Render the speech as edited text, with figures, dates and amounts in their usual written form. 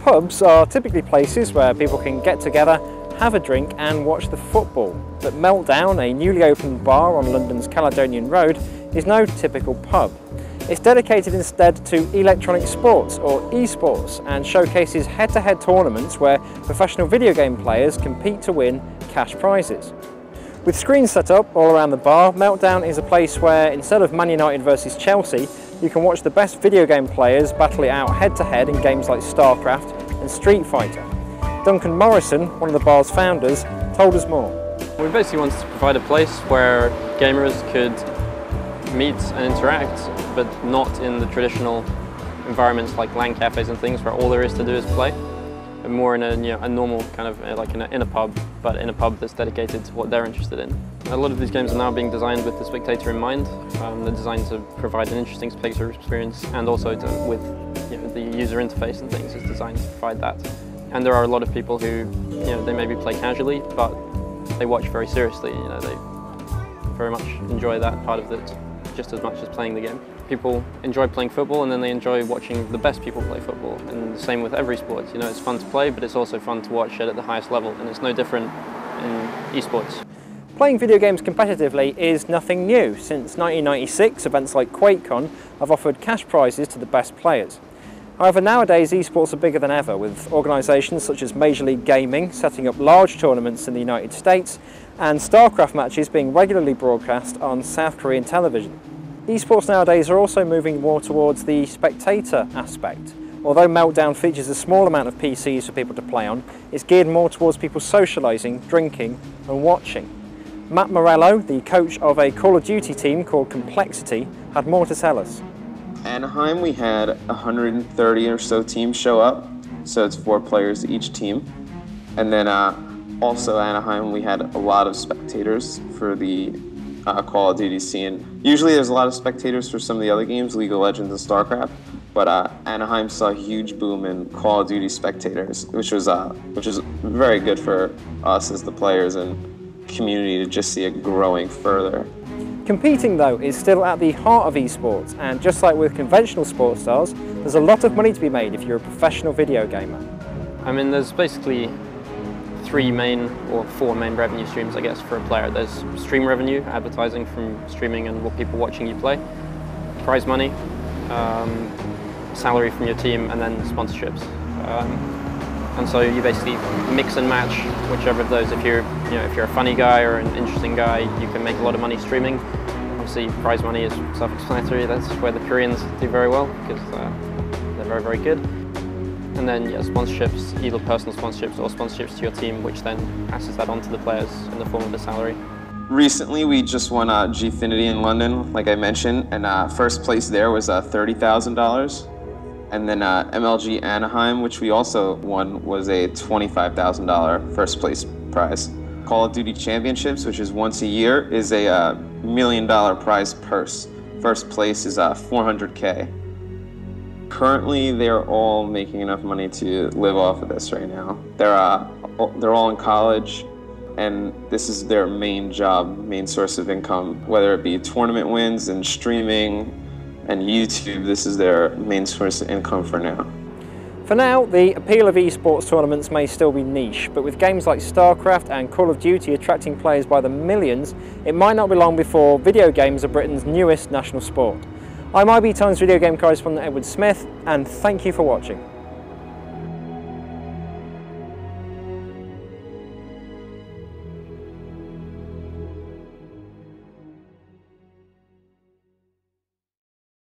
Pubs are typically places where people can get together, have a drink and watch the football. But Meltdown, a newly opened bar on London's Caledonian Road, is no typical pub. It's dedicated instead to electronic sports, or esports, and showcases head-to-head tournaments where professional video game players compete to win cash prizes. With screens set up all around the bar, Meltdown is a place where, instead of Man United versus Chelsea, you can watch the best video game players battle it out head-to-head in games like StarCraft and Street Fighter. Duncan Morrison, one of the bar's founders, told us more. We basically wanted to provide a place where gamers could meet and interact, but not in the traditional environments like LAN cafes and things where all there is to do is play. But more in a normal kind of like in a pub, but in a pub that's dedicated to what they're interested in. A lot of these games are now being designed with the spectator in mind. They're designed to provide an interesting spectator experience, and also with the user interface and things is designed to provide that. And there are a lot of people who they maybe play casually, but they watch very seriously. They very much enjoy that part of it just as much as playing the game. People enjoy playing football, and then they enjoy watching the best people play football. And the same with every sport. It's fun to play, but it's also fun to watch it at the highest level, and it's no different in esports. Playing video games competitively is nothing new. Since 1996, events like QuakeCon have offered cash prizes to the best players. However, nowadays esports are bigger than ever, with organisations such as Major League Gaming setting up large tournaments in the United States and StarCraft matches being regularly broadcast on South Korean television. Esports nowadays are also moving more towards the spectator aspect. Although Meltdown features a small amount of PCs for people to play on, it's geared more towards people socialising, drinking and watching. Matt Morello, the coach of a Call of Duty team called Complexity, had more to tell us. Anaheim, we had 130 or so teams show up, so it's 4 players each team. And then also Anaheim, we had a lot of spectators for the Call of Duty scene. Usually there's a lot of spectators for some of the other games, League of Legends and StarCraft, but Anaheim saw a huge boom in Call of Duty spectators, which was very good for us as the players and community to just see it growing further. Competing, though, is still at the heart of esports, and just like with conventional sports stars, there's a lot of money to be made if you're a professional video gamer. I mean, there's basically 4 main revenue streams, I guess, for a player. There's stream revenue, advertising from streaming and what people watching you play, prize money, salary from your team, and then sponsorships. And so you basically mix and match whichever of those. If you're a funny guy or an interesting guy, you can make a lot of money streaming. Obviously, prize money is self-explanatory. That's where the Koreans do very well because they're very, very good. And then, sponsorships, either personal sponsorships or sponsorships to your team, which then passes that on to the players in the form of a salary. Recently, we just won Gfinity in London, like I mentioned, and first place there was $30,000. And then MLG Anaheim, which we also won, was a $25,000 first place prize. Call of Duty Championships, which is once a year, is a $1 million prize purse. First place is $400K. Currently, they're all making enough money to live off of this right now. They're all in college, and this is their main job, main source of income, whether it be tournament wins and streaming and YouTube. This is their main source of income for now. For now, the appeal of esports tournaments may still be niche, but with games like StarCraft and Call of Duty attracting players by the millions, it might not be long before video games are Britain's newest national sport. I'm IB Times video game correspondent Edward Smith, and thank you for watching.